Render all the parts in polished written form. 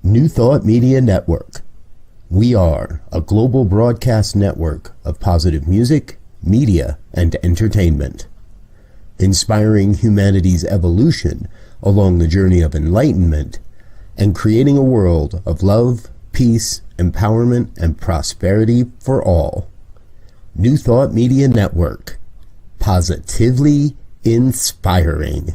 New Thought Media Network. We are a global broadcast network of positive music, media, and entertainment, inspiring humanity's evolution along the journey of enlightenment and creating a world of love, peace, empowerment, and prosperity for all. New Thought Media Network. Positively inspiring.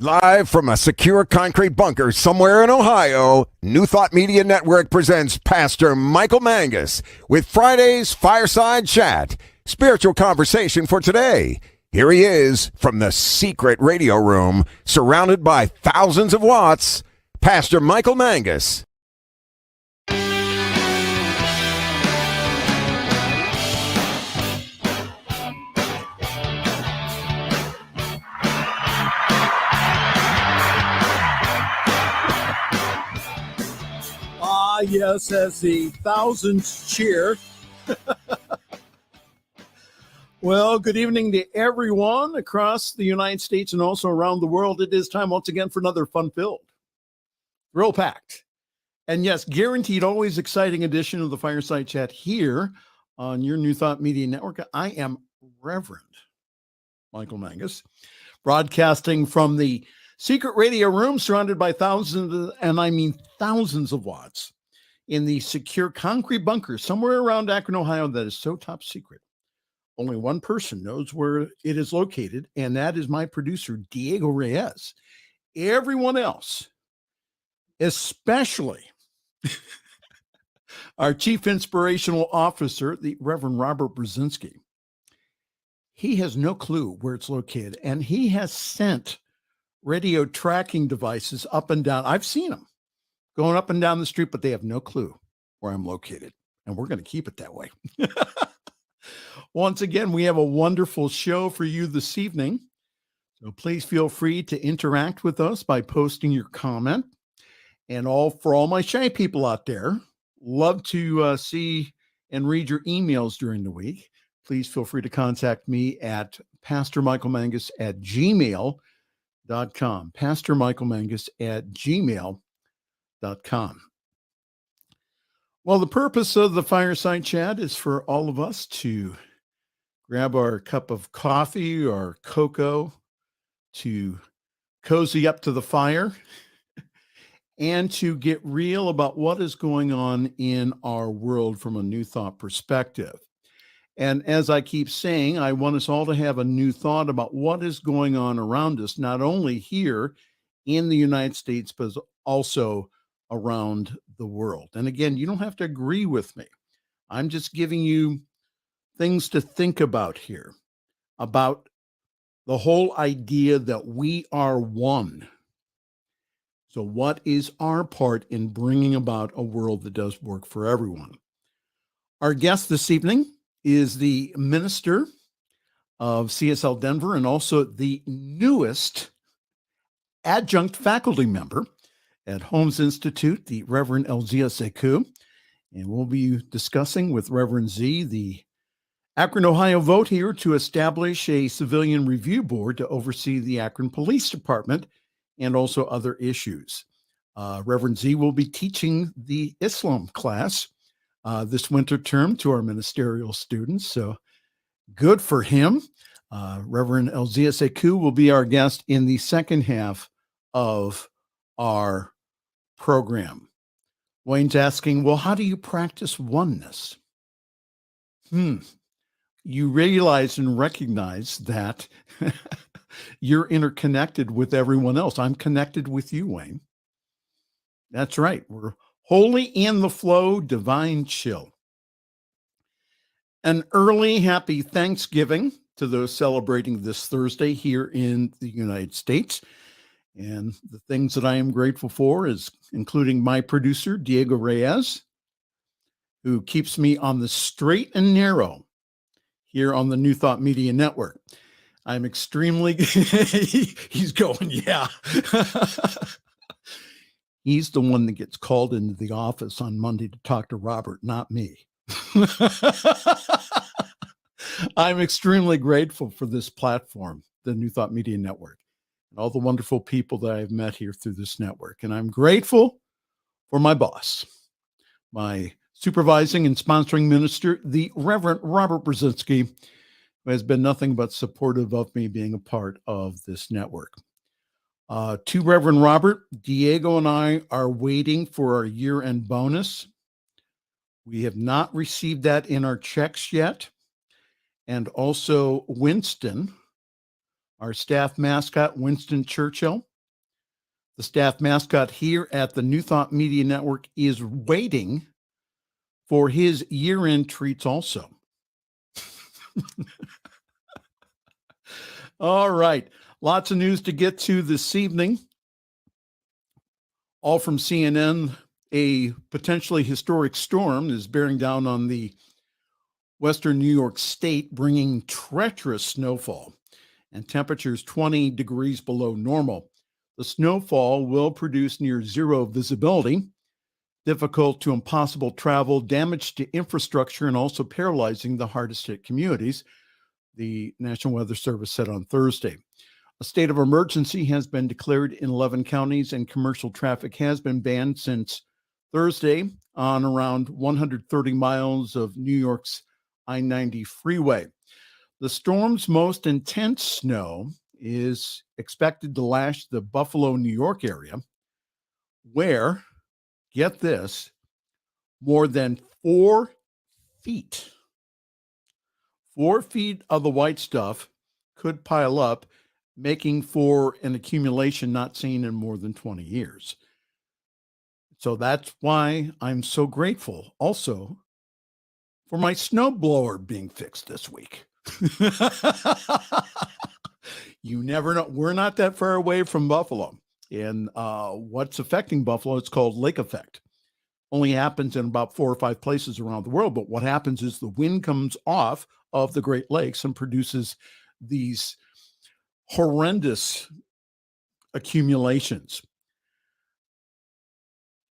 Live from a secure concrete bunker somewhere in Ohio, New Thought Media Network presents Pastor Michael Mangus with Friday's Fireside Chat, spiritual conversation for today. Here he is from the secret radio room, surrounded by thousands of watts, Pastor Michael Mangus. Yes, as the thousands cheer. Well, good evening to everyone across the United States and also around the world. It is time once again for another fun-filled, thrill-packed, and yes, guaranteed always exciting edition of the Fireside Chat here on your New Thought Media Network. I am Reverend Michael Mangus, broadcasting from the secret radio room surrounded by thousands, and I mean thousands of watts, in the secure concrete bunker somewhere around Akron, Ohio, that is so top secret. Only one person knows where it is located, and that is my producer, Diego Reyes. Everyone else, especially our chief inspirational officer, the Reverend Robert Brzezinski, he has no clue where it's located, and he has sent radio tracking devices up and down. I've seen them going up and down the street, but they have no clue where I'm located. And we're going to keep it that way. Once again, we have a wonderful show for you this evening. So please feel free to interact with us by posting your comment. And for all my shy people out there, love to see and read your emails during the week. Please feel free to contact me at pastormichaelmangus@gmail.com. pastormichaelmangus@gmail.com. Well, the purpose of the Fireside Chat is for all of us to grab our cup of coffee or cocoa, to cozy up to the fire, and to get real about what is going on in our world from a New Thought perspective. And as I keep saying, I want us all to have a new thought about what is going on around us, not only here in the United States, but also around the world. And again, you don't have to agree with me. I'm just giving you things to think about here, about the whole idea that we are one. So what is our part in bringing about a world that does work for everyone? Our guest this evening is the minister of CSL Denver and also the newest adjunct faculty member at Holmes Institute, the Reverend Elzia Sekou. And we'll be discussing with Reverend Z the Akron, Ohio vote here to establish a civilian review board to oversee the Akron Police Department and also other issues. Reverend Z will be teaching the Islam class this winter term to our ministerial students. So good for him. Reverend Elzia Sekou will be our guest in the second half of our program. Wayne's asking, well, how do you practice oneness? You realize and recognize that you're interconnected with everyone else. I'm connected with you, Wayne. That's right. We're holy in the flow, divine chill. An early happy Thanksgiving to those celebrating this Thursday here in the United States. And the things that I am grateful for is including my producer, Diego Reyes, who keeps me on the straight and narrow here on the New Thought Media Network. I'm extremely, he's going, yeah. He's the one that gets called into the office on Monday to talk to Robert, not me. I'm extremely grateful for this platform, the New Thought Media Network, and all the wonderful people that I've met here through this network. And I'm grateful for my boss, my supervising and sponsoring minister, the Reverend Robert Brzezinski, who has been nothing but supportive of me being a part of this network. To Reverend Robert, Diego and I are waiting for our year-end bonus. We have not received that in our checks yet. And also Winston, our staff mascot, Winston Churchill, the staff mascot here at the New Thought Media Network, is waiting for his year-end treats also. All right. Lots of news to get to this evening. All from CNN. A potentially historic storm is bearing down on the western New York state, bringing treacherous snowfall and temperatures 20 degrees below normal. The snowfall will produce near zero visibility, difficult to impossible travel, damage to infrastructure, and also paralyzing the hardest hit communities, the National Weather Service said on Thursday. A state of emergency has been declared in 11 counties, and commercial traffic has been banned since Thursday on around 130 miles of New York's I-90 freeway. The storm's most intense snow is expected to lash the Buffalo, New York area, where, get this, more than 4 feet. 4 feet of the white stuff could pile up, making for an accumulation not seen in more than 20 years. So that's why I'm so grateful also for my snowblower being fixed this week. You never know. We're not that far away from Buffalo. And what's affecting Buffalo, it's called lake effect. Only happens in about 4 or 5 places around the world. But what happens is the wind comes off of the Great Lakes and produces these horrendous accumulations.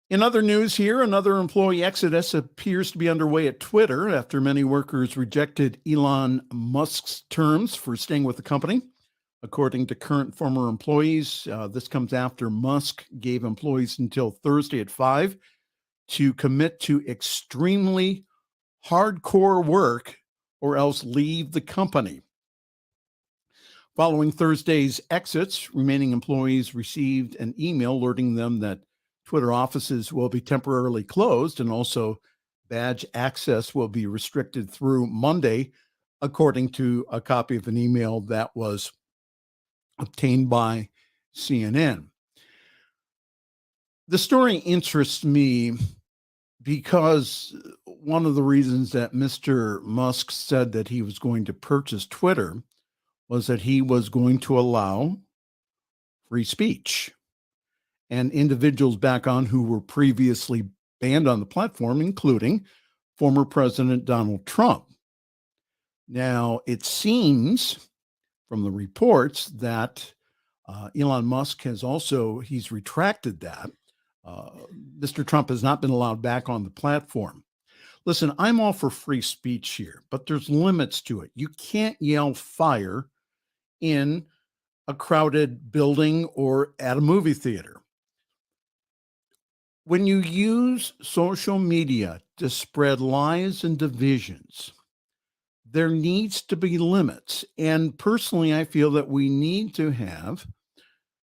In other news here, another employee exodus appears to be underway at Twitter after many workers rejected Elon Musk's terms for staying with the company. According to current former employees, this comes after Musk gave employees until Thursday at 5 to commit to extremely hardcore work or else leave the company. Following Thursday's exits, remaining employees received an email alerting them that Twitter offices will be temporarily closed and also badge access will be restricted through Monday, according to a copy of an email that was obtained by CNN. The story interests me because one of the reasons that Mr. Musk said that he was going to purchase Twitter was that he was going to allow free speech. and individuals back on who were previously banned on the platform, including former President Donald Trump. Now, it seems from the reports that Elon Musk he's retracted that. Mr. Trump has not been allowed back on the platform. Listen, I'm all for free speech here, but there's limits to it. You can't yell fire in a crowded building or at a movie theater. When you use social media to spread lies and divisions, there needs to be limits. And personally, I feel that we need to have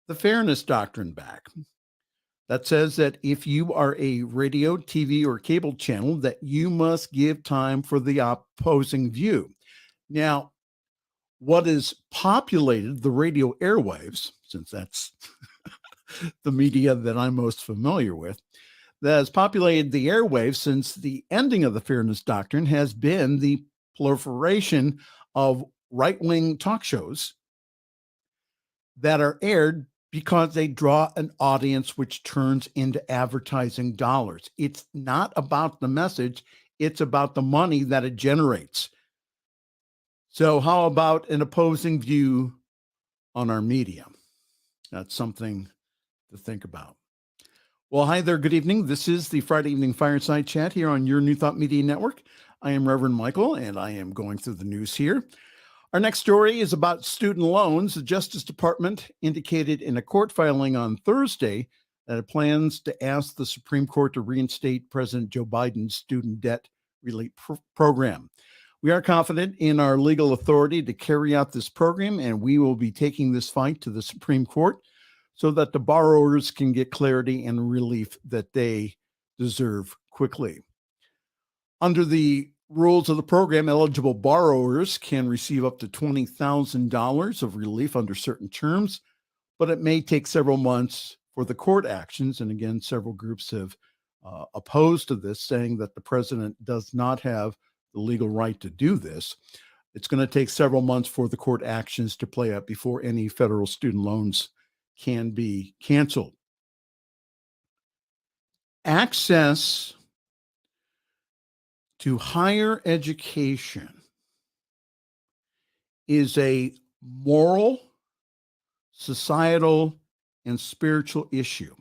the fairness doctrine back. That says that if you are a radio, TV, or cable channel, that you must give time for the opposing view. Now, what is populated the radio airwaves, since that's the media that I'm most familiar with, that has populated the airwaves since the ending of the fairness doctrine has been the proliferation of right-wing talk shows that are aired because they draw an audience which turns into advertising dollars. It's not about the message, it's about the money that it generates. So how about an opposing view on our media? That's something to think about. Well, hi there. Good evening. This is the Friday Evening Fireside Chat here on your New Thought Media Network. I am Reverend Michael, and I am going through the news here. Our next story is about student loans. The Justice Department indicated in a court filing on Thursday that it plans to ask the Supreme Court to reinstate President Joe Biden's student debt relief program. We are confident in our legal authority to carry out this program, and we will be taking this fight to the Supreme Court so that the borrowers can get clarity and relief that they deserve quickly. Under the rules of the program, eligible borrowers can receive up to $20,000 of relief under certain terms, but it may take several months for the court actions. And again, several groups have opposed to this, saying that the president does not have the legal right to do this. It's going to take several months for the court actions to play out before any federal student loans can be canceled. Access to higher education is a moral, societal, and spiritual issue.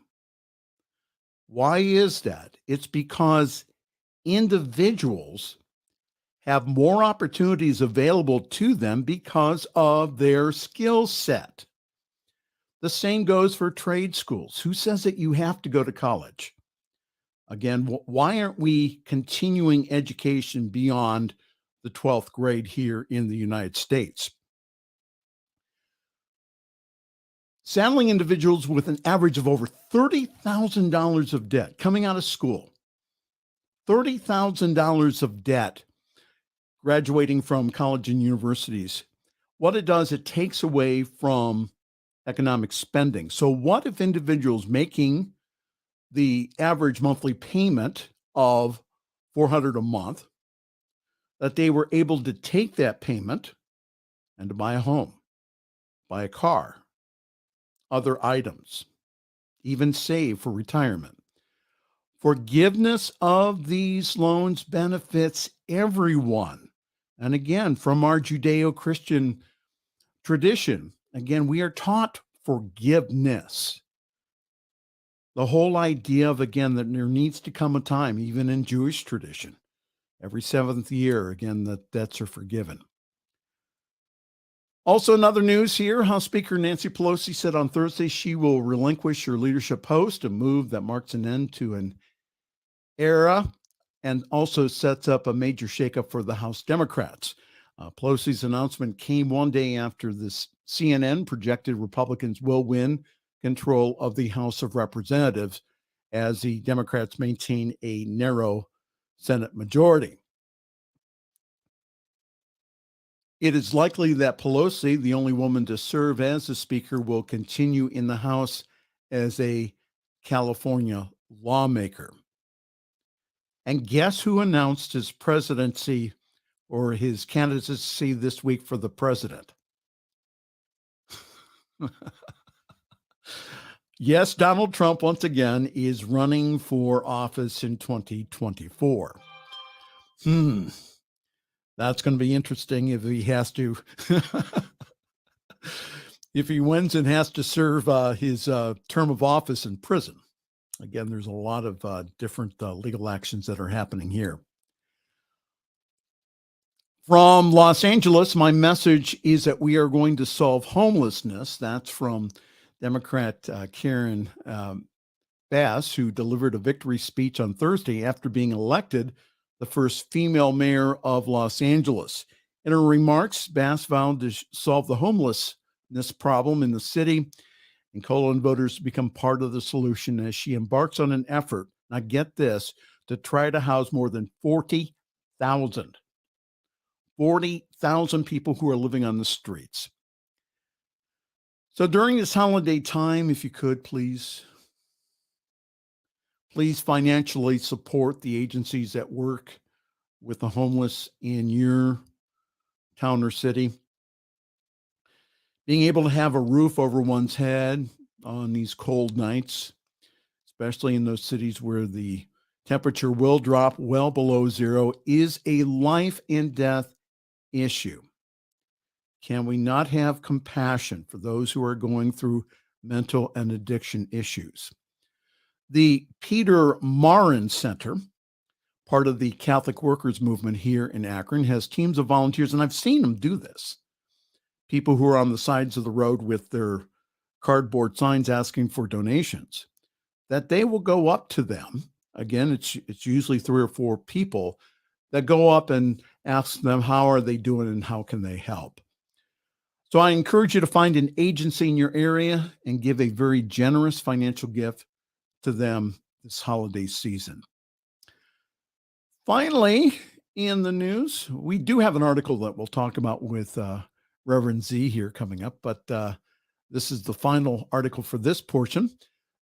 Why is that? It's because individuals have more opportunities available to them because of their skill set. The same goes for trade schools. Who says that you have to go to college? Again, why aren't we continuing education beyond the 12th grade here in the United States? Saddling individuals with an average of over $30,000 of debt coming out of school, $30,000 of debt graduating from college and universities. What it does, it takes away from economic spending. So what if individuals making the average monthly payment of $400 a month, that they were able to take that payment and to buy a home, buy a car, other items, even save for retirement? Forgiveness of these loans benefits everyone. And again, from our Judeo-Christian tradition, again, we are taught forgiveness. The whole idea of, again, that there needs to come a time, even in Jewish tradition, every seventh year, again, that debts are forgiven. Also, another news here, House Speaker Nancy Pelosi said on Thursday she will relinquish her leadership post, a move that marks an end to an era and also sets up a major shakeup for the House Democrats. Pelosi's announcement came one day after this CNN projected Republicans will win control of the House of Representatives as the Democrats maintain a narrow Senate majority. It is likely that Pelosi, the only woman to serve as the Speaker, will continue in the House as a California lawmaker. And guess who announced his presidency or his candidacy this week for the president? Yes, Donald Trump once again is running for office in 2024. That's going to be interesting if he has to, if he wins and has to serve his term of office in prison. Again, there's a lot of different legal actions that are happening here. From Los Angeles, my message is that we are going to solve homelessness. That's from Democrat Karen Bass, who delivered a victory speech on Thursday after being elected the first female mayor of Los Angeles. In her remarks, Bass vowed to solve the homelessness problem in the city and call on voters to become part of the solution as she embarks on an effort, now get this, to try to house more than 40,000 people who are living on the streets. So during this holiday time, if you could, please financially support the agencies that work with the homeless in your town or city. Being able to have a roof over one's head on these cold nights, especially in those cities where the temperature will drop well below zero, is a life and death issue. Can we not have compassion for those who are going through mental and addiction issues? The Peter Marin Center, part of the Catholic Workers Movement here in Akron, has teams of volunteers, and I've seen them do this. People who are on the sides of the road with their cardboard signs asking for donations, that they will go up to them. Again, it's usually 3 or 4 people that go up and ask them how are they doing and how can they help. So I encourage you to find an agency in your area and give a very generous financial gift to them this holiday season. Finally, in the news, we do have an article that we'll talk about with Reverend Z here coming up, but this is the final article for this portion.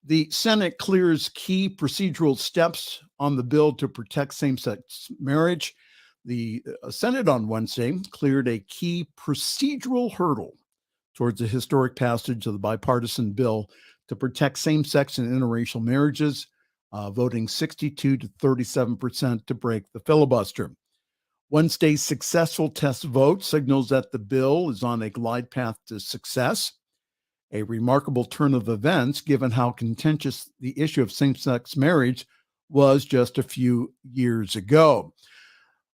The Senate clears key procedural steps on the bill to protect same-sex marriage. The Senate on Wednesday cleared a key procedural hurdle towards the historic passage of the bipartisan bill to protect same-sex and interracial marriages, voting 62 to 37% to break the filibuster. Wednesday's successful test vote signals that the bill is on a glide path to success, a remarkable turn of events given how contentious the issue of same-sex marriage was just a few years ago.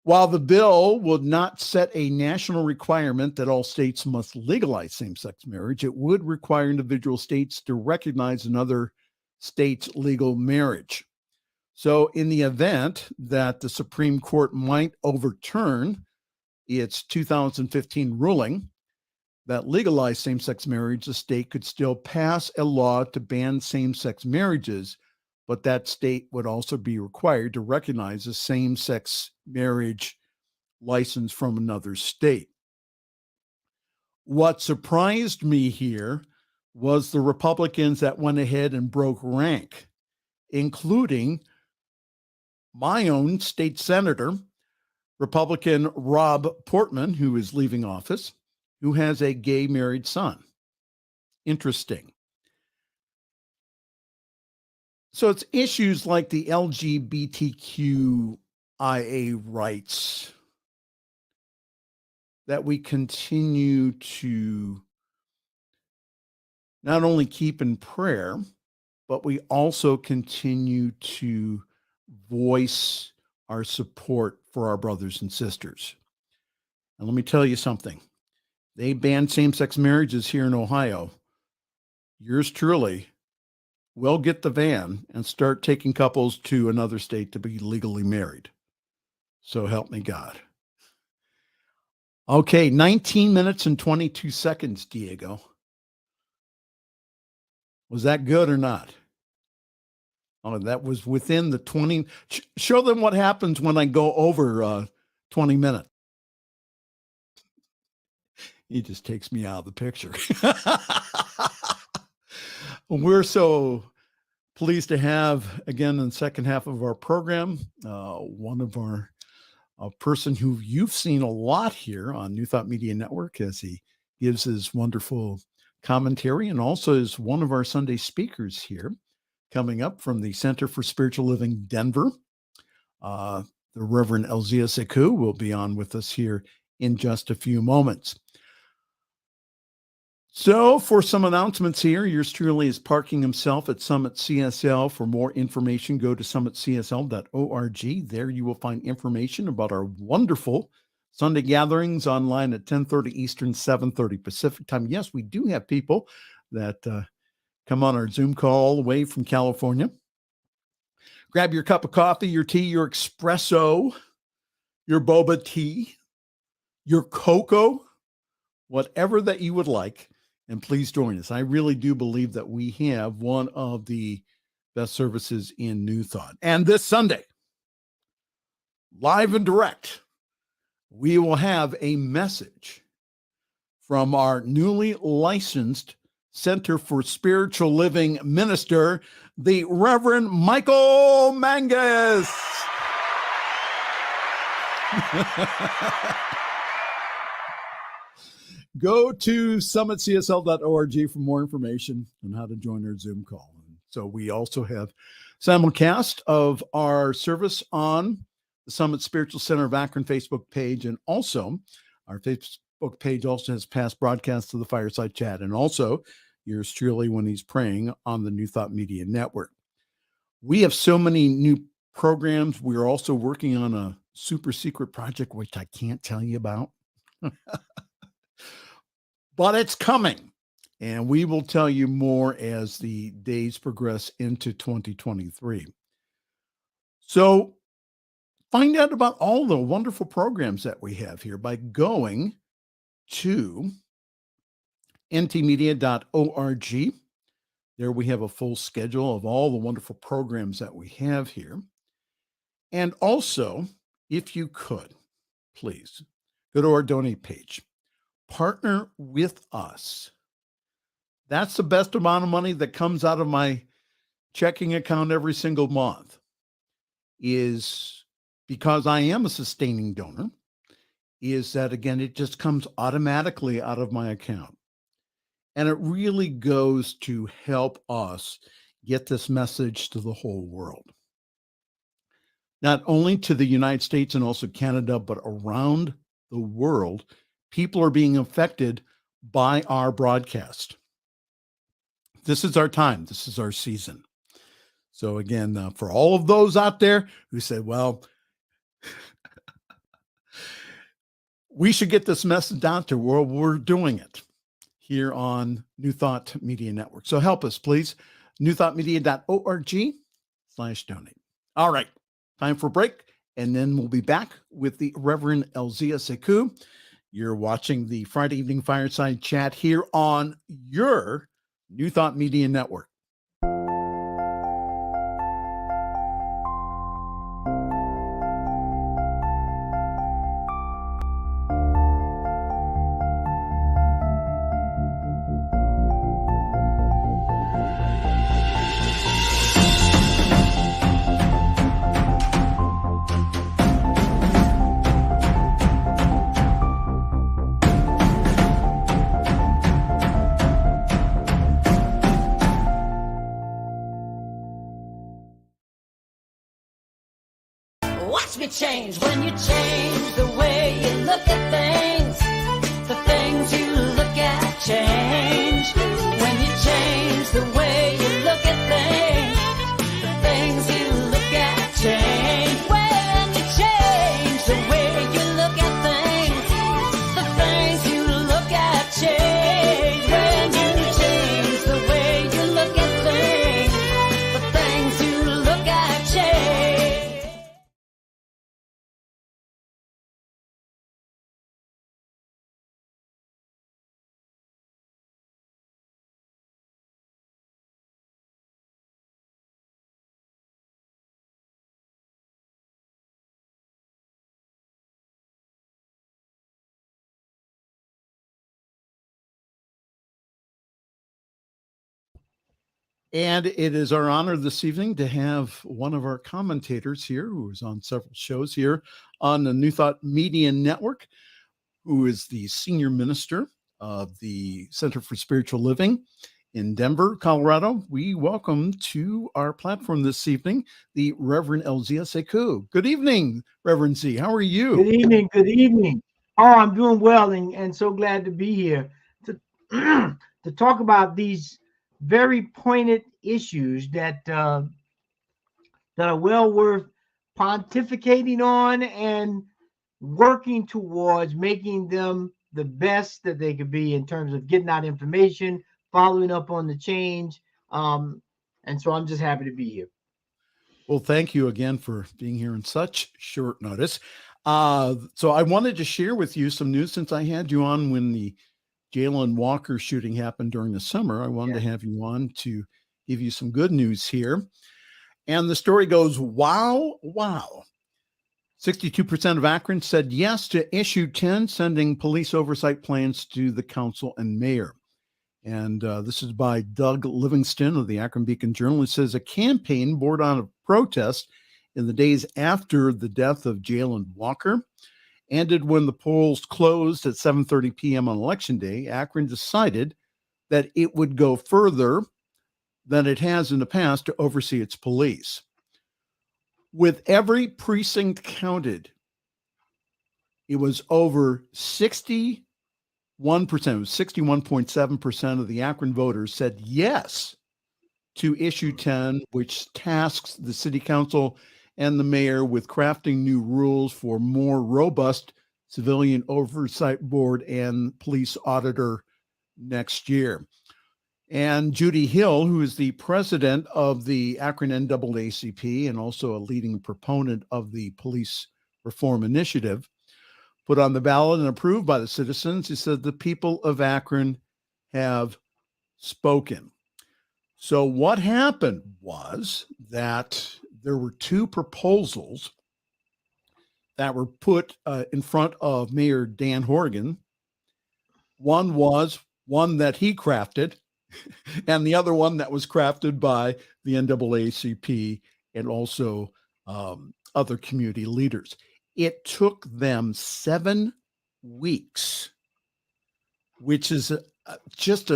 While the bill would not set a national requirement that all states must legalize same-sex marriage, it would require individual states to recognize another state's legal marriage. So in the event that the Supreme Court might overturn its 2015 ruling that legalized same-sex marriage, the state could still pass a law to ban same-sex marriages, but that state would also be required to recognize a same-sex marriage license from another state. What surprised me here was the Republicans that went ahead and broke rank, including my own state senator, Republican Rob Portman, who is leaving office, who has a gay married son. Interesting. So it's issues like the LGBTQIA rights that we continue to not only keep in prayer, but we also continue to voice our support for our brothers and sisters. And let me tell you something. They banned same-sex marriages here in Ohio. Yours truly will get the van and start taking couples to another state to be legally married. So help me God. Okay, 19 minutes and 22 seconds, Diego. Was that good or not? Oh, that was within the 20. Show them what happens when I go over 20 minutes. He just takes me out of the picture. We're so pleased to have, again, in the second half of our program, one of our person who you've seen a lot here on New Thought Media Network as he gives his wonderful commentary, and also is one of our Sunday speakers here coming up from the Center for Spiritual Living Denver. The Reverend Elzia Sekou will be on with us here in just a few moments. So for some announcements here, yours truly is parking himself at Summit CSL. For more information, go to summitcsl.org. There you will find information about our wonderful Sunday gatherings online at 10:30 Eastern, 7:30 Pacific time. Yes, we do have people that come on our Zoom call all the way from California. Grab your cup of coffee, your tea, your espresso, your boba tea, your cocoa, whatever that you would like, and please join us. I really do believe that we have one of the best services in New Thought. And this Sunday, live and direct, we will have a message from our newly licensed Center for Spiritual Living minister, the Reverend Michael Mangus. Go to summitcsl.org for more information on how to join our Zoom call. So we also have simulcast of our service on the Summit Spiritual Center of Akron Facebook page, and also our Facebook page also has past broadcasts of the Fireside Chat, and also yours truly when he's praying on the New Thought Media Network. We have so many new programs. We're also working on a super secret project, which I can't tell you about. But it's coming, and we will tell you more as the days progress into 2023. So find out about all the wonderful programs that we have here by going to ntmedia.org. There we have a full schedule of all the wonderful programs that we have here. And also, if you could, please go to our donate page. Partner with us. That's the best amount of money that comes out of my checking account every single month, is because I am a sustaining donor, is that, again, it just comes automatically out of my account. And it really goes to help us get this message to the whole world. Not only to the United States and also Canada, but around the world, people are being affected by our broadcast. This is our time. This is our season. So again, for all of those out there who said, well, we should get this message out to the world, we're doing it here on New Thought Media Network. So help us, please. newthoughtmedia.org/donate. All right, time for a break, and then we'll be back with the Reverend Elzia Sekou. You're watching the Friday Evening Fireside Chat here on your New Thought Media Network. Watch me change when you change the way you look at things. The things you look at change. When you change the way you look at things. The things you look at change. When you change the way you look at things. The things you look at change. When you change the way you look at things. The things you look at change. And it is our honor this evening to have one of our commentators here who is on several shows here on the New Thought Media Network, who is the senior minister of the Center for Spiritual Living in Denver, Colorado. We welcome to our platform this evening the Reverend Elzia Sekou. Good evening, Reverend Z. How are you? Good evening. Good evening. Oh, I'm doing well and so glad to be here to to talk about these very pointed issues that are well worth pontificating on and working towards making them the best that they could be in terms of getting out information, following up on the change. And so I'm just happy to be here. Well, thank you again for being here in such short notice. So I wanted to share with you some news since I had you on when the Jalen Walker shooting happened during the summer. I wanted to have you on to give you some good news here. And the story goes, wow. 62% of Akron said yes to issue 10, sending police oversight plans to the council and mayor. And this is by Doug Livingston of the Akron Beacon Journal. It says a campaign born out of protest in the days after the death of Jalen Walker ended when the polls closed at 7:30 p.m. on Election Day. Akron decided that it would go further than it has in the past to oversee its police. With every precinct counted, it was over 61%, it was 61.7% of the Akron voters said yes to issue 10, which tasks the city council and the mayor with crafting new rules for more robust civilian oversight board and police auditor next year. And Judy Hill, who is the president of the Akron NAACP and also a leading proponent of the police reform initiative, put on the ballot and approved by the citizens. He said the people of Akron have spoken. So what happened was that there were two proposals that were put in front of Mayor Dan Horgan. One was one that he crafted, and the other one that was crafted by the NAACP and also other community leaders. It took them 7 weeks, which is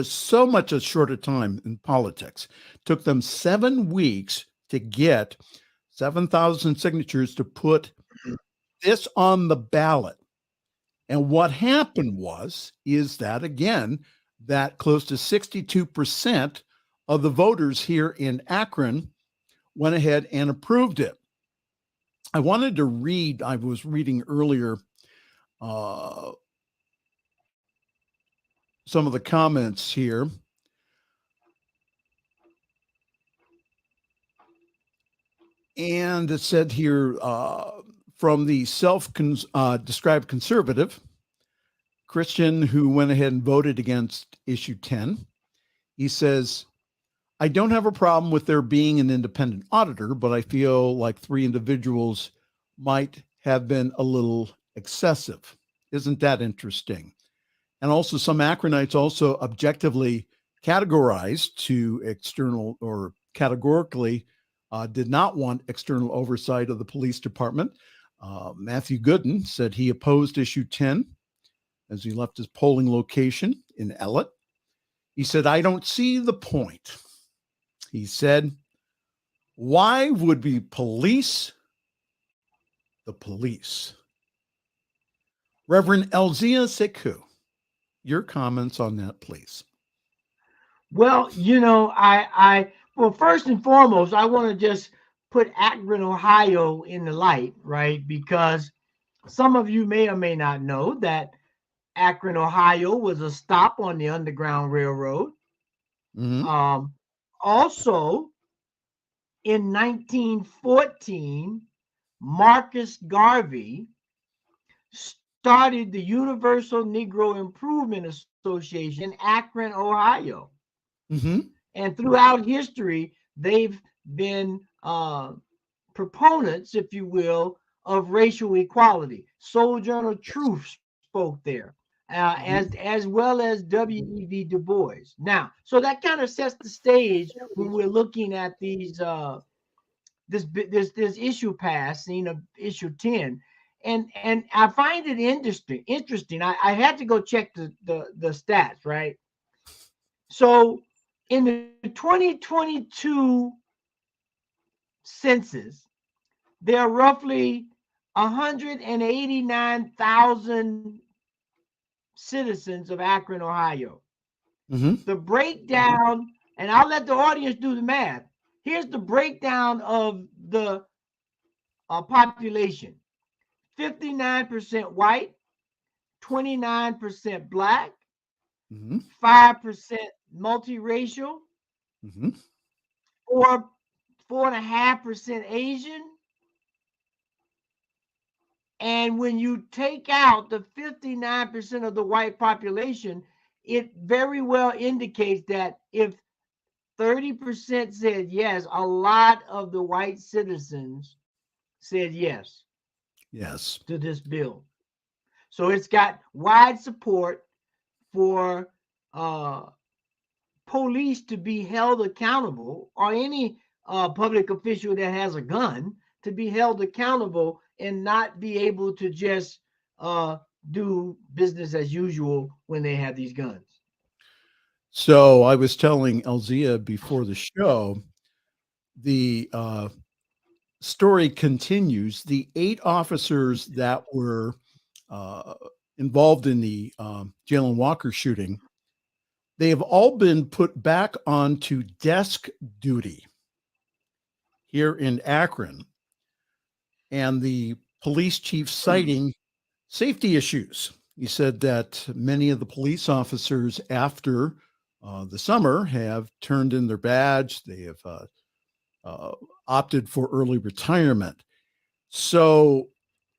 so much a shorter time in politics. It took them 7 weeks to get 7,000 signatures to put this on the ballot. And what happened is that, again, that close to 62% of the voters here in Akron went ahead and approved it. I wanted to read, I was reading earlier some of the comments here. And it said here from the self-described conservative Christian who went ahead and voted against issue 10. He says, I don't have a problem with there being an independent auditor, but I feel like 3 individuals might have been a little excessive. Isn't that interesting? And also some Akronites also objectively categorized to external or categorically did not want external oversight of the police department. Matthew Gooden said he opposed issue 10 as he left his polling location in Ellett. He said, I don't see the point. He said, why would we police the police? Reverend Elzia Sekou, your comments on that, please. Well, well, first and foremost, I want to just put Akron, Ohio in the light, right? Because some of you may or may not know that Akron, Ohio was a stop on the Underground Railroad. Mm-hmm. Also, in 1914, Marcus Garvey started the Universal Negro Improvement Association in Akron, Ohio. Mm-hmm. And throughout history, they've been proponents, if you will, of racial equality. Sojourner Truth spoke there, as well as W.E.B. Du Bois. Now, so that kind of sets the stage when we're looking at these this issue passing of issue 10. and I find it interesting. I had to go check the stats, right? So in the 2022 census, there are roughly 189,000 citizens of Akron, Ohio. The breakdown, and I'll let the audience do the math. Here's the breakdown of the population: 59% white, 29% black, 5% multiracial, 4.5% Asian. And when you take out the 59% of the white population, it very well indicates that if 30% said yes, a lot of the white citizens said yes. Yes. To this bill. So it's got wide support for police to be held accountable, or any public official that has a gun to be held accountable and not be able to just do business as usual when they have these guns. So I was telling Elzia before the show, the story continues. The 8 officers that were involved in the Jalen Walker shooting, they have all been put back onto desk duty here in Akron. And the police chief citing safety issues. He said that many of the police officers after the summer have turned in their badge. They have opted for early retirement. So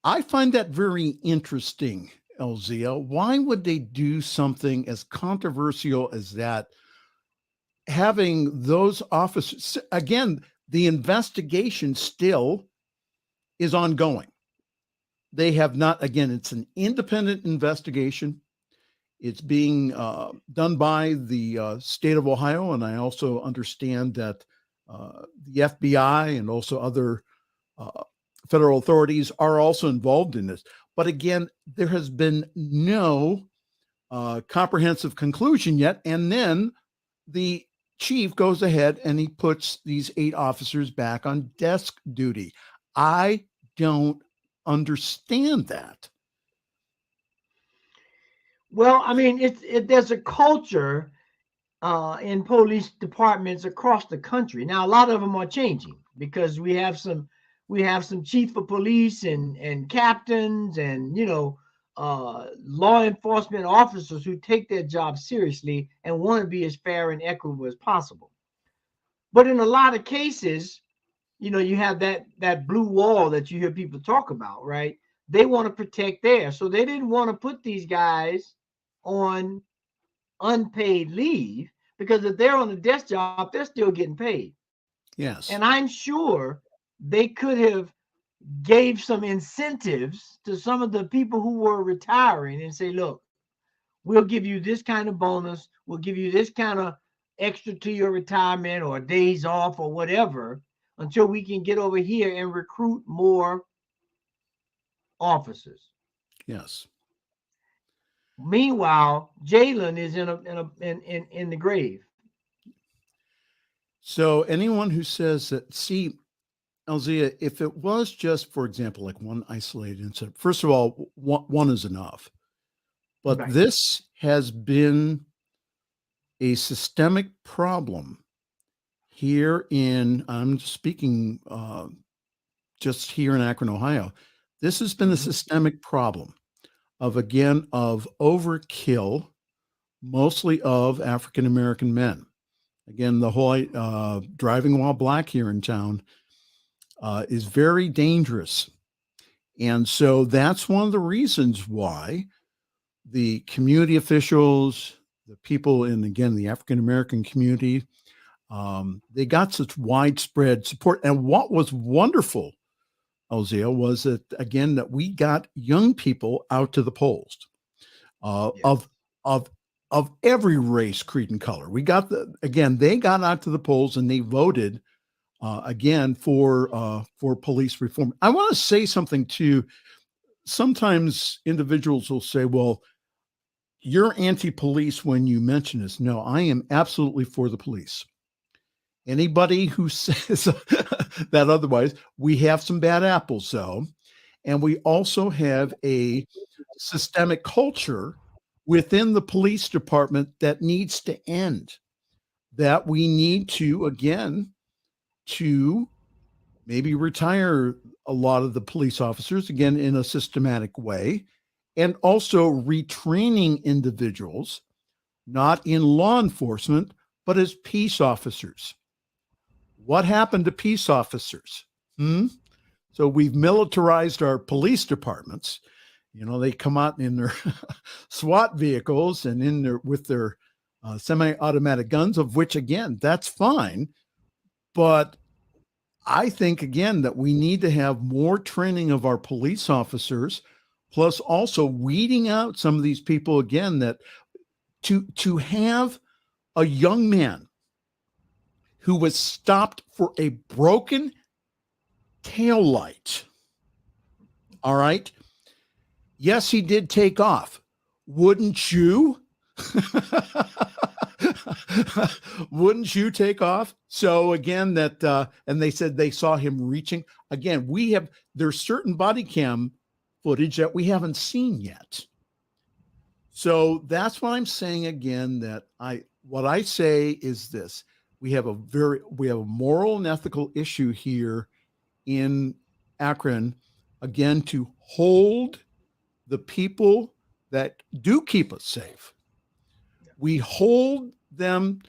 I find that very interesting, Elzia. Why would they do something as controversial as that? Having those officers, again, the investigation still is ongoing. They have not, again, it's an independent investigation. It's being done by the state of Ohio. And I also understand that the FBI and also other federal authorities are also involved in this. But again, there has been no comprehensive conclusion yet. And then the chief goes ahead and he puts these 8 officers back on desk duty. I don't understand that. Well, I mean, there's a culture in police departments across the country. Now, a lot of them are changing because we have some chief of police and captains and law enforcement officers who take their job seriously and want to be as fair and equitable as possible. But in a lot of cases, you have that blue wall that you hear people talk about, right? They want to protect theirs. So they didn't want to put these guys on unpaid leave, because if they're on a desk job, they're still getting paid. Yes. And I'm sure they could have gave some incentives to some of the people who were retiring and say, look, we'll give you this kind of bonus. We'll give you this kind of extra to your retirement or days off or whatever, until we can get over here and recruit more officers. Yes. Meanwhile, Jalen is in the grave. So anyone who says that, see, Elzia, if it was just, for example, like one isolated incident, first of all, one is enough. But Right. This has been a systemic problem here I'm speaking just here in Akron, Ohio. This has been a systemic problem of overkill, mostly of African-American men. Again, the whole driving while black here in town is very dangerous. And so that's one of the reasons why the community officials, the people in, again, the African-American community, they got such widespread support. And what was wonderful, Elzia, was that, again, that we got young people out to the polls of every race, creed, and color. We got they got out to the polls and they voted again for police reform. I want to say something to sometimes individuals will say, well, you're anti-police when you mention this. No, I am absolutely for the police. Anybody who says that otherwise, we have some bad apples, though. And we also have a systemic culture within the police department that needs to end, that we need to, again, to maybe retire a lot of the police officers, again, in a systematic way, and also retraining individuals, not in law enforcement, but as peace officers. What happened to peace officers? So we've militarized our police departments. They come out in their SWAT vehicles and with their semi-automatic guns, of which, again, that's fine. But I think, again, that we need to have more training of our police officers, plus also weeding out some of these people, again, that to have a young man who was stopped for a broken taillight. All right. Yes, he did take off. Wouldn't you? Wouldn't you take off? So again, and they said they saw him reaching. Again, there's certain body cam footage that we haven't seen yet. So that's what I'm saying again, what I say is this: we have a moral and ethical issue here in Akron, again, to hold the people that do keep us safe. We hold them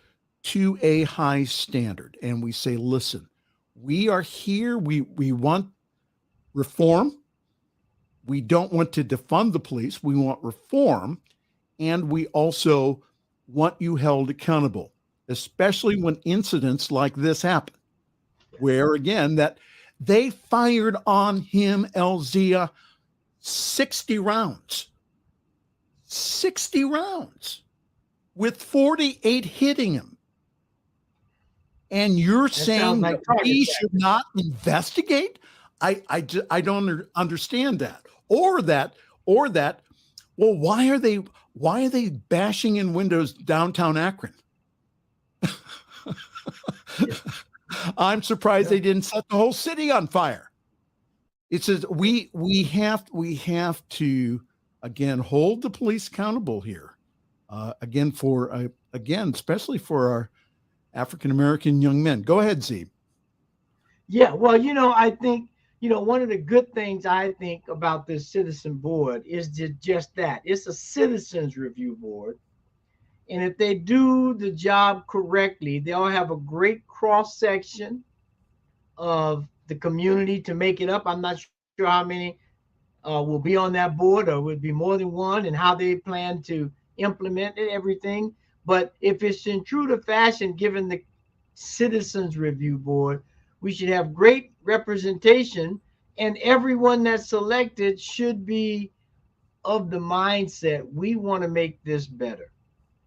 to a high standard, and we say, listen, we are here. We want reform. We don't want to defund the police. We want reform. And we also want you held accountable, especially when incidents like this happen, where, again, that they fired on him, Elzia, 60 rounds, with 48 hitting him. And you're saying that we should not investigate? I don't understand that. Or that, well, why are they bashing in windows downtown Akron? I'm surprised they didn't set the whole city on fire. It says we have to again hold the police accountable here. Especially for our African American young men. Go ahead, Z. Yeah, well, I think one of the good things I think about this citizen board is just that it's a citizens review board. And if they do the job correctly, they'll have a great cross section of the community to make it up. I'm not sure how many will be on that board, or would be more than one, and how they plan to implement everything. But if it's in true to fashion, given the citizens review board, we should have great representation, and everyone that's selected should be of the mindset, we want to make this better.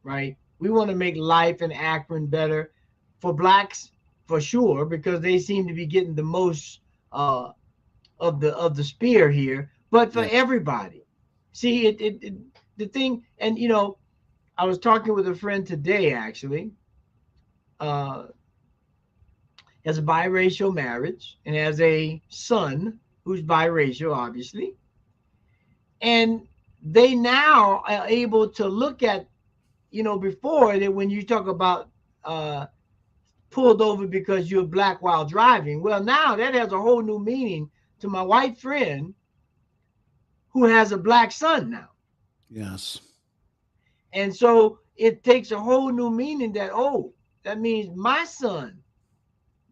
Right? We want to make life in Akron better for Blacks, for sure, because they seem to be getting the most of the spear here, but for everybody. See, the thing, and I was talking with a friend today, actually, has a biracial marriage and has a son who's biracial, obviously. And they now are able to look at, before that, when you talk about pulled over because you're Black while driving, well, now that has a whole new meaning to my white friend who has a Black son now. Yes. And so it takes a whole new meaning that, that means my son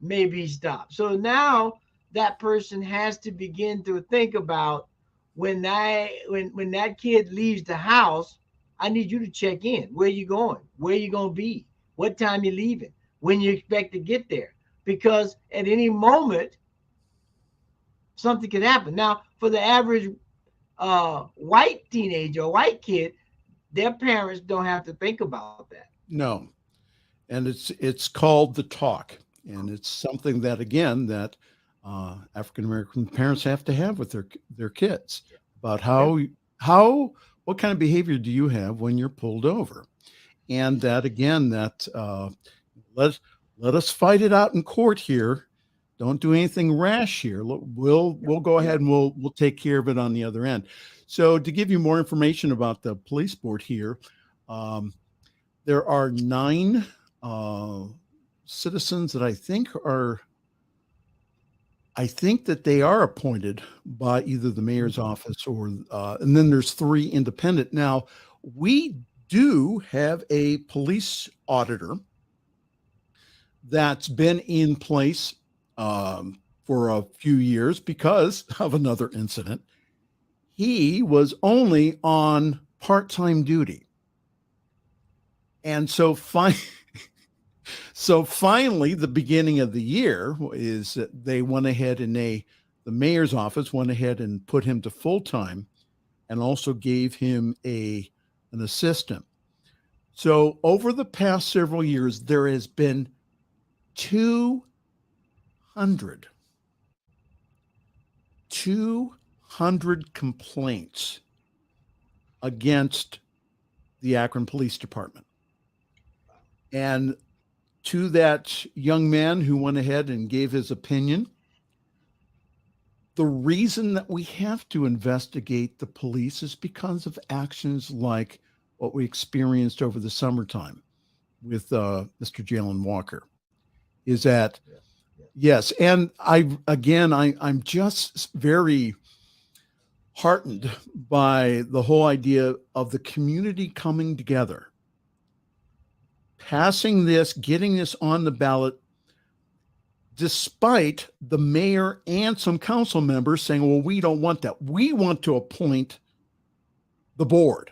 may be stopped. So now that person has to begin to think about when that kid leaves the house, I need you to check in. Where you going? Where you going to be? What time you leaving? When you expect to get there? Because at any moment, something could happen. Now, for the average white teenager or white kid, their parents don't have to think about that. No. And it's called the talk. And it's something that, again, that African-American parents have to have with their kids. about what kind of behavior do you have when you're pulled over, and that again, let us fight it out in court here. Don't do anything rash here. We'll go ahead and we'll take care of it on the other end. So to give you more information about the police board here, there are 9 citizens that I think that they are appointed by either the mayor's office or, and then there's 3 independent. Now, we do have a police auditor that's been in place for a few years because of another incident. He was only on part-time duty. And so finally, the beginning of the year is that they went ahead and the mayor's office went ahead and put him to full-time and also gave him an assistant. So over the past several years, there has been 200 complaints against the Akron Police Department. And to that young man who went ahead and gave his opinion, the reason that we have to investigate the police is because of actions like what we experienced over the summertime with Mr. Jalen Walker. Is that yes? And I'm just very heartened by the whole idea of the community coming together, passing this, getting this on the ballot, despite the mayor and some council members saying, well, we don't want that. We want to appoint the board.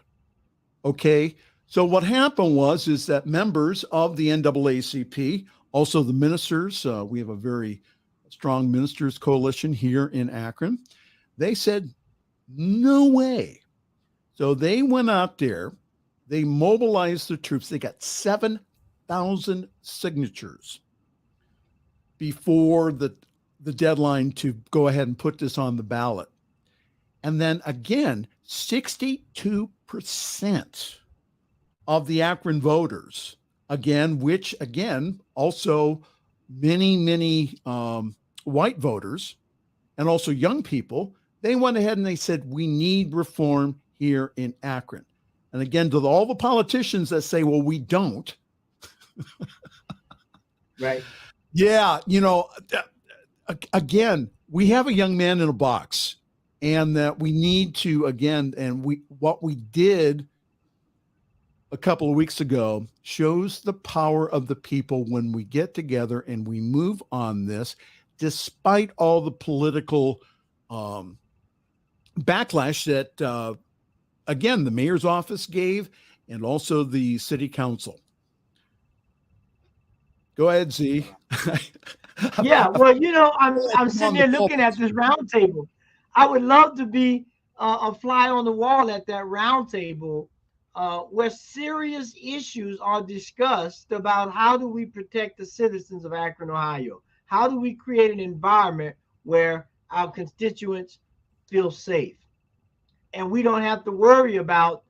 Okay. So what happened is that members of the NAACP, also the ministers, we have a very strong ministers coalition here in Akron. They said, no way. So they went out there, they mobilized the troops. They got 7,000 signatures before the deadline to go ahead and put this on the ballot. And then again, 62% of the Akron voters, which also many white voters and also young people, they went ahead and they said, we need reform here in Akron. And again, to all the politicians that say, well, we don't. Right. Yeah. Again, we have a young man in a box, and that we need to, what we did a couple of weeks ago shows the power of the people when we get together and we move on this, despite all the political backlash that, the mayor's office gave and also the city council. Go ahead, Z. Yeah, well, I'm sitting there looking at this round table. I would love to be a fly on the wall at that round table where serious issues are discussed about how do we protect the citizens of Akron, Ohio? How do we create an environment where our constituents feel safe? And we don't have to worry about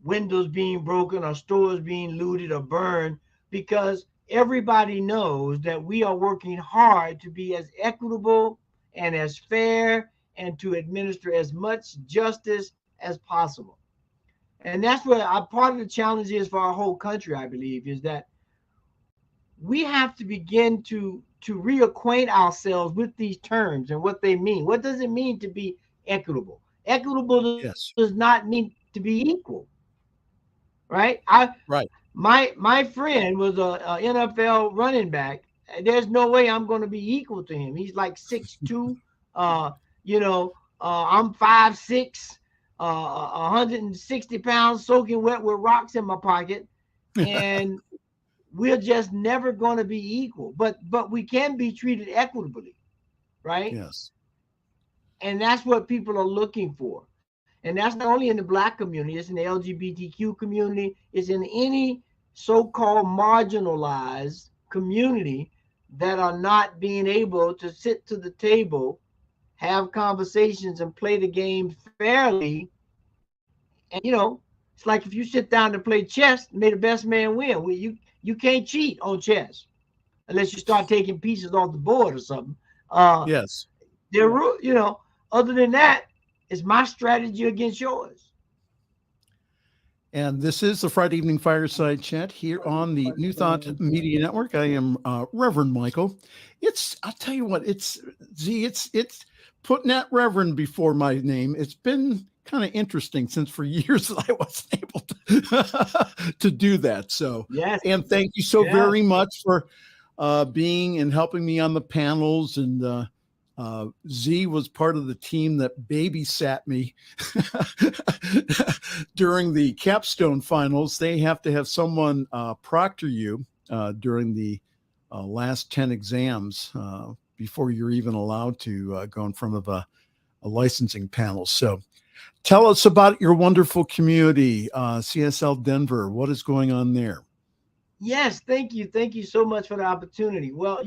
windows being broken or stores being looted or burned, because everybody knows that we are working hard to be as equitable and as fair and to administer as much justice as possible. And that's what part of the challenge is for our whole country, I believe, is that we have to begin to reacquaint ourselves with these terms and what they mean. What does it mean to be equitable? Equitable does not mean to be equal, right? My friend was a NFL running back. There's no way I'm going to be equal to him. He's like 6'2". I'm 5'6", 160 pounds, soaking wet with rocks in my pocket, and we're just never going to be equal. But we can be treated equitably, right? Yes. And that's what people are looking for. And that's not only in the Black community, it's in the LGBTQ community, it's in any so-called marginalized community that are not being able to sit to the table have conversations and play the game fairly. And it's like if you sit down to play chess, may the best man win. You can't cheat on chess unless you start taking pieces off the board or something. Yes. Other than that, it's my strategy against yours. And this is the Friday Evening Fireside Chat here on the New Thought Media Network. I am Reverend Michael. I'll tell you what, it's putting that Reverend before my name. It's been kind of interesting since for years I wasn't able to do that. So, yes. And thank you so very much for being and helping me on the panels. And Z was part of the team that babysat me during the capstone finals. They have to have someone proctor you during the last 10 exams before you're even allowed to go in front of a licensing panel. So tell us about your wonderful community, CSL Denver. What is going on there? Yes, thank you. Thank you so much for the opportunity. Well,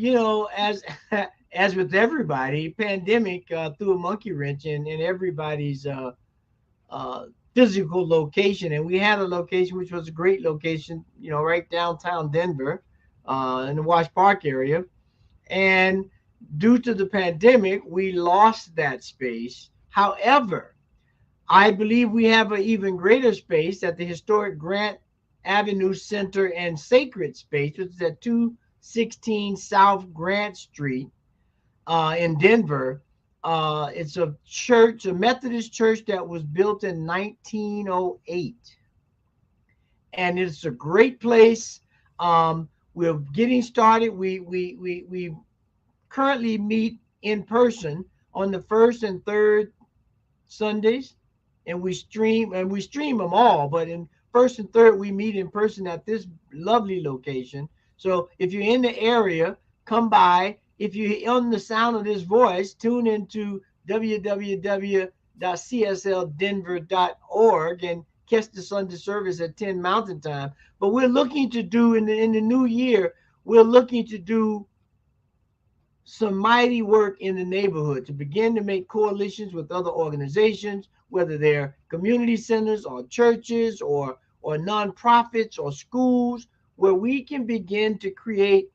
as with everybody, pandemic threw a monkey wrench in everybody's physical location. And we had a location, which was a great location, right downtown Denver in the Wash Park area. And due to the pandemic, we lost that space. However, I believe we have an even greater space at the historic Grant Avenue Center and Sacred Space, which is at 216 South Grant Street in Denver. It's a church, a Methodist church that was built in 1908. And it's a great place. We're getting started. We currently meet in person on the first and third Sundays, and we stream them all, but in first and third we meet in person at this lovely location. So if you're in the area, come by. If you're on the sound of this voice, tune into www.csldenver.org and catch the Sunday service at 10 Mountain Time. But we're looking to do in the new year, we're looking to do some mighty work in the neighborhood to begin to make coalitions with other organizations, whether they're community centers or churches or nonprofits or schools, where we can begin to create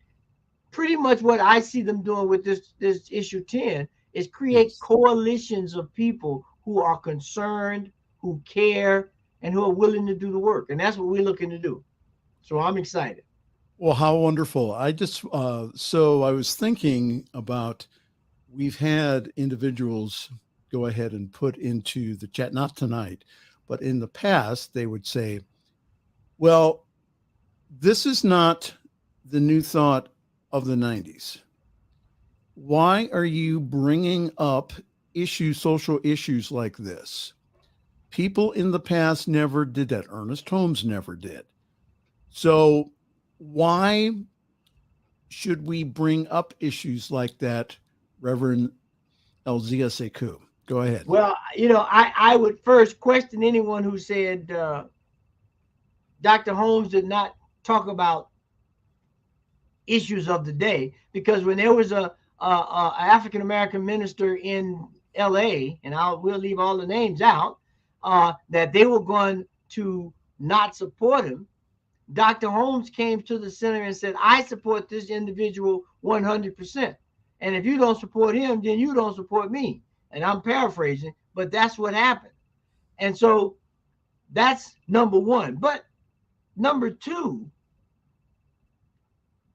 pretty much what I see them doing with this issue 10 is create coalitions of people who are concerned, who care, and who are willing to do the work. And that's what we're looking to do. So I'm excited. Well, how wonderful. I just, so I was thinking about, we've had individuals go ahead and put into the chat, not tonight, but in the past, they would say, well, this is not the new thought of the 90s. Why are you bringing up social issues like this? People in the past never did that. Ernest Holmes never did. So why should we bring up issues like that, Reverend Elzia Sekou? Go ahead. Well, I would first question anyone who said Dr. Holmes did not talk about issues of the day, because when there was a African-American minister in LA, and we'll leave all the names out, that they were going to not support him, Dr. Holmes came to the center and said, I support this individual 100%. And if you don't support him, then you don't support me. And I'm paraphrasing, but that's what happened. And so that's number one. But number two,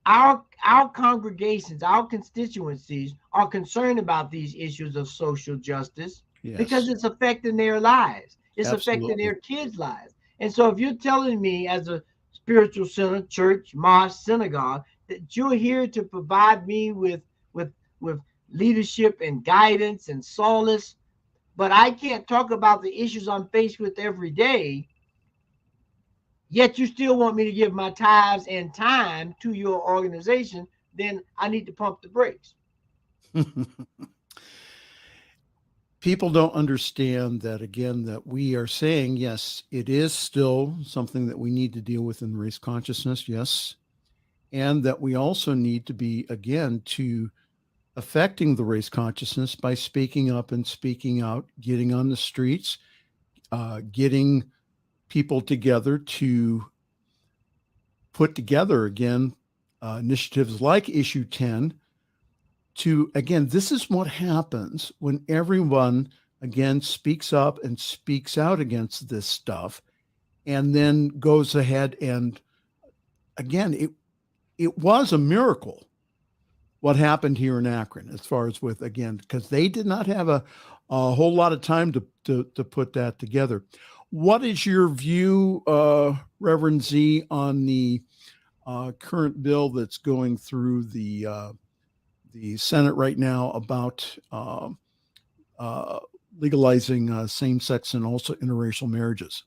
our congregations, our constituencies are concerned about these issues of social justice because it's affecting their lives. It's affecting their kids' lives. And so if you're telling me as a spiritual center, church, mosque, synagogue, that you're here to provide me with leadership and guidance and solace, but I can't talk about the issues I'm faced with every day, yet you still want me to give my tithes and time to your organization, then I need to pump the brakes. People don't understand that, again, that we are saying, yes, it is still something that we need to deal with in race consciousness, yes, and that we also need to be, again, to affecting the race consciousness by speaking up and speaking out, getting on the streets, getting people together to put together again initiatives like Issue 10 to, again, this is what happens when everyone, again, speaks up and speaks out against this stuff and then goes ahead and, again, it was a miracle what happened here in Akron as far as with, again, because they did not have a whole lot of time to put that together. What is your view, Reverend Z, on the current bill that's going through the Senate right now about legalizing same-sex and also interracial marriages?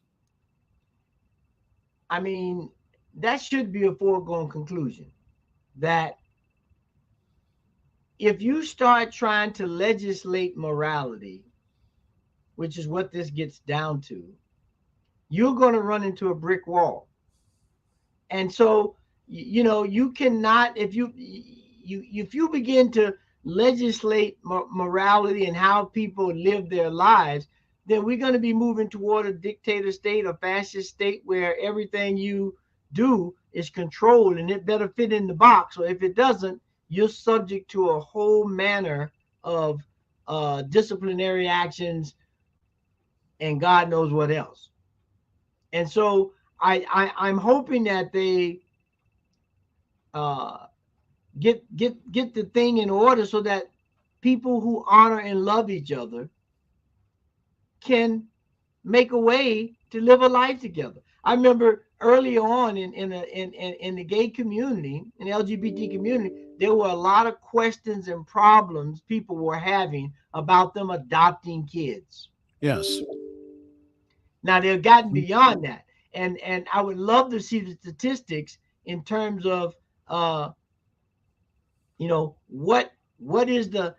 I mean, that should be a foregone conclusion that if you start trying to legislate morality, which is what this gets down to, you're going to run into a brick wall. And so, you know, you cannot, if you begin to legislate morality and how people live their lives, then we're going to be moving toward a dictator state, a fascist state where everything you do is controlled and it better fit in the box. Or if it doesn't, you're subject to a whole manner of disciplinary actions and God knows what else. And so I'm hoping that they get the thing in order so that people who honor and love each other can make a way to live a life together. I remember early on in the gay community, in the LGBT community, there were a lot of questions and problems people were having about them adopting kids. Yes. Now they've gotten beyond that. And I would love to see the statistics in terms of you know, what is the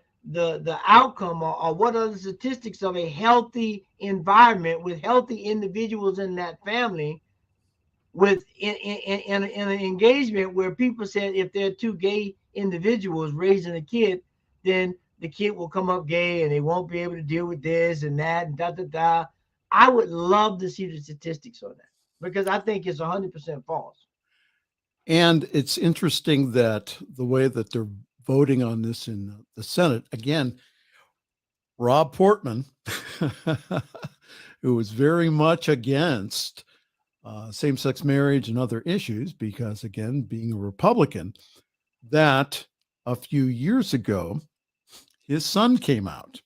outcome or what are the statistics of a healthy environment with healthy individuals in that family with in an engagement where people said if there are two gay individuals raising a kid, then the kid will come up gay and they won't be able to deal with this and that and da da da. I would love to see the statistics on that because I think it's 100% false. And it's interesting that the way that they're voting on this in the Senate, again, Rob Portman, who was very much against same-sex marriage and other issues, because again, being a Republican, that a few years ago, his son came out.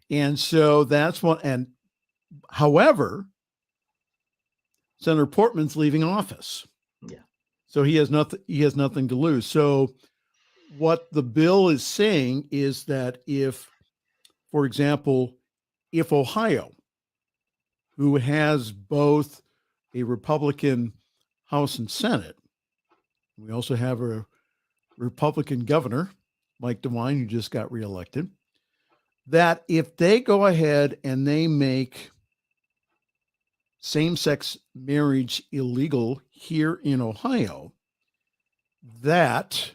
And so that's what, and however, Senator Portman's leaving office. Yeah. So he has nothing to lose. So what the bill is saying is that if, for example, if Ohio, who has both a Republican House and Senate, we also have a Republican governor, Mike DeWine, who just got reelected, that if they go ahead and they make same-sex marriage illegal here in Ohio, that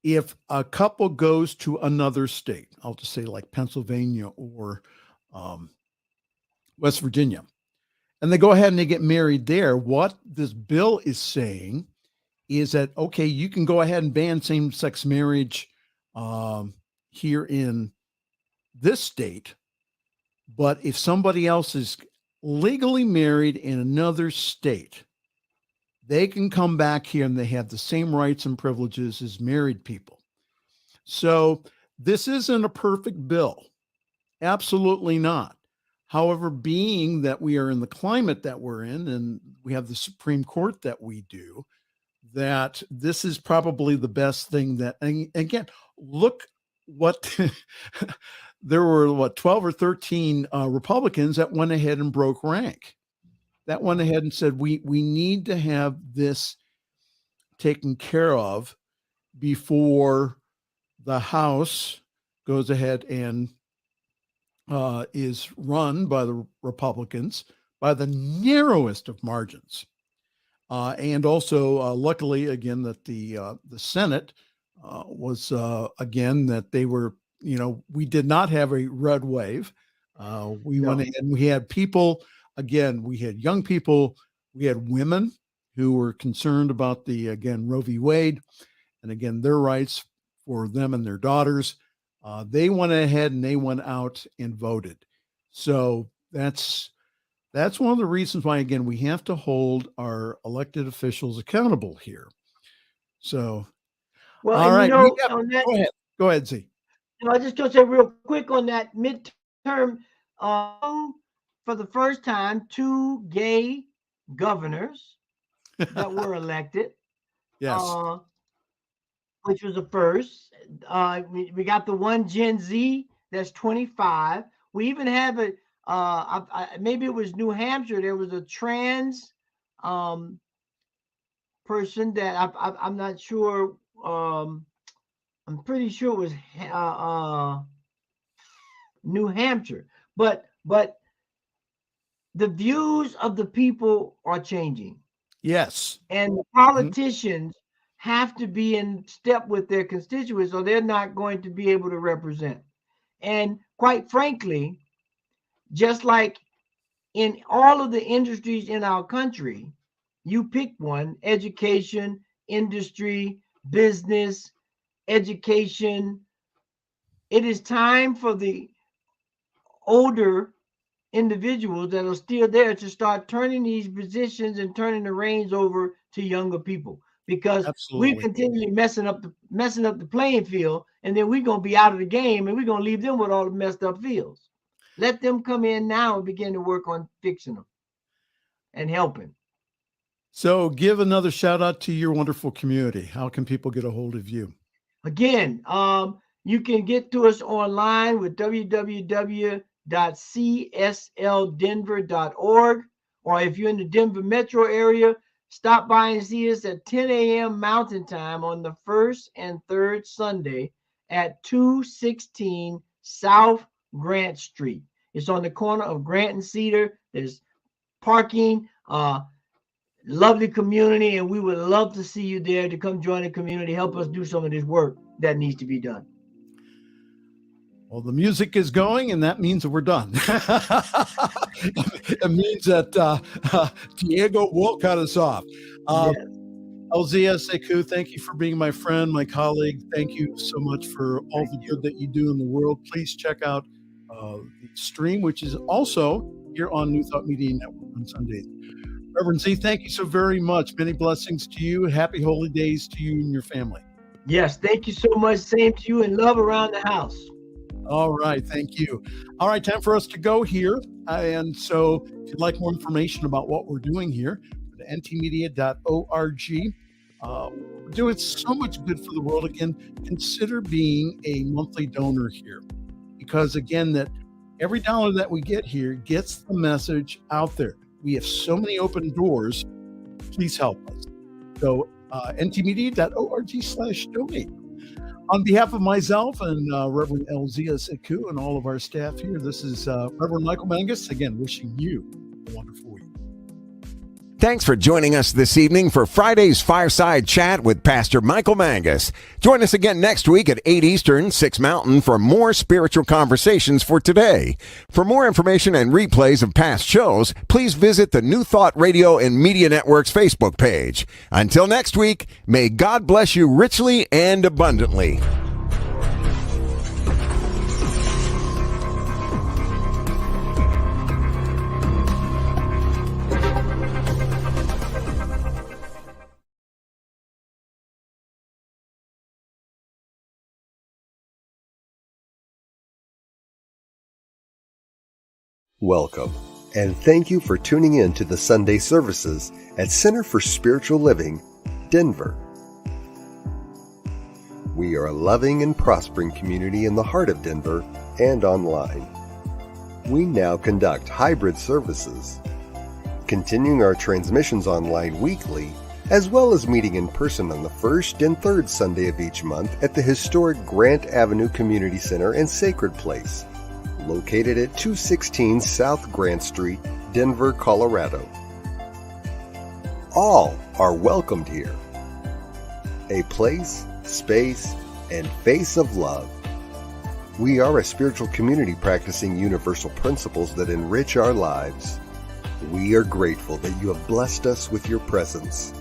if a couple goes to another state, I'll just say like Pennsylvania or West Virginia, and they go ahead and they get married there, what this bill is saying is that, okay, you can go ahead and ban same-sex marriage here in this state, but if somebody else is legally married in another state, they can come back here and they have the same rights and privileges as married people. So this isn't a perfect bill. Absolutely not. However, being that we are in the climate that we're in and we have the Supreme Court that we do, that this is probably the best thing that, and again, look what there were 12 or 13 Republicans that went ahead and broke rank, that went ahead and said, we need to have this taken care of before the House goes ahead and is run by the Republicans by the narrowest of margins. And also, luckily, again, that the Senate was, again, that they were, we did not have a red wave. We went in and we had people, again, we had young people, we had women who were concerned about again, Roe v. Wade, and again, their rights for them and their daughters. They went ahead and they went out and voted. So that's one of the reasons why, again, we have to hold our elected officials accountable here. So, Well, all right. Go ahead, Z. I just going to say real quick on that midterm, for the first time, 2 gay governors that were elected. Yes. Which was the first. We got the one Gen Z that's 25. We even have maybe it was New Hampshire. There was a trans person that I'm not sure. I'm pretty sure it was New Hampshire. But the views of the people are changing. Yes. And the politicians have to be in step with their constituents, or they're not going to be able to represent. And quite frankly, just like in all of the industries in our country, you pick one: education, industry, business, education. It is time for the older individuals that are still there to start turning these positions and turning the reins over to younger people, because we're continually messing up the playing field, and then we're going to be out of the game, and we're going to leave them with all the messed up fields. Let them come in now and begin to work on fixing them and helping. So give another shout out to your wonderful community. How can people get a hold of you? Again, you can get to us online with www.cslddenver.org, or if you're in the Denver metro area, stop by and see us at 10 a.m. Mountain Time on the first and third Sunday at 216 South Grant Street. It's on the corner of Grant and Cedar. There's parking, lovely community, and we would love to see you there to come join the community, help us do some of this work that needs to be done. Well, the music is going, and that means that we're done. It means that Diego will cut us off. Yes. Elzia Sekou, thank you for being my friend, my colleague. Thank you so much for all the good that you do in the world. Please check out the stream, which is also here on New Thought Media Network on Sundays. Reverend Z, thank you so very much. Many blessings to you. Happy holy days to you and your family. Yes, thank you so much. Same to you, and love around the house. All right, thank you. All right, time for us to go here. And so if you'd like more information about what we're doing here, go to ntmedia.org. We're doing so much good for the world. Again, consider being a monthly donor here, because again, that every dollar that we get here gets the message out there. We have so many open doors. Please help us. So ntmedia.org/donate. On behalf of myself and Reverend Elzia Sekou and all of our staff here, this is Reverend Michael Mangus, again, wishing you a wonderful week. Thanks for joining us this evening for Friday's Fireside Chat with Pastor Michael Mangus. Join us again next week at 8 Eastern, 6 Mountain for more spiritual conversations for today. For more information and replays of past shows, please visit the New Thought Radio and Media Network's Facebook page. Until next week, may God bless you richly and abundantly. Welcome, and thank you for tuning in to the Sunday services at Center for Spiritual Living, Denver. We are a loving and prospering community in the heart of Denver and online. We now conduct hybrid services, continuing our transmissions online weekly, as well as meeting in person on the first and third Sunday of each month at the historic Grant Avenue Community Center and Sacred Place, located at 216 South Grant Street, Denver, Colorado. All are welcomed here. A place, space, and face of love. We are a spiritual community practicing universal principles that enrich our lives. We are grateful that you have blessed us with your presence.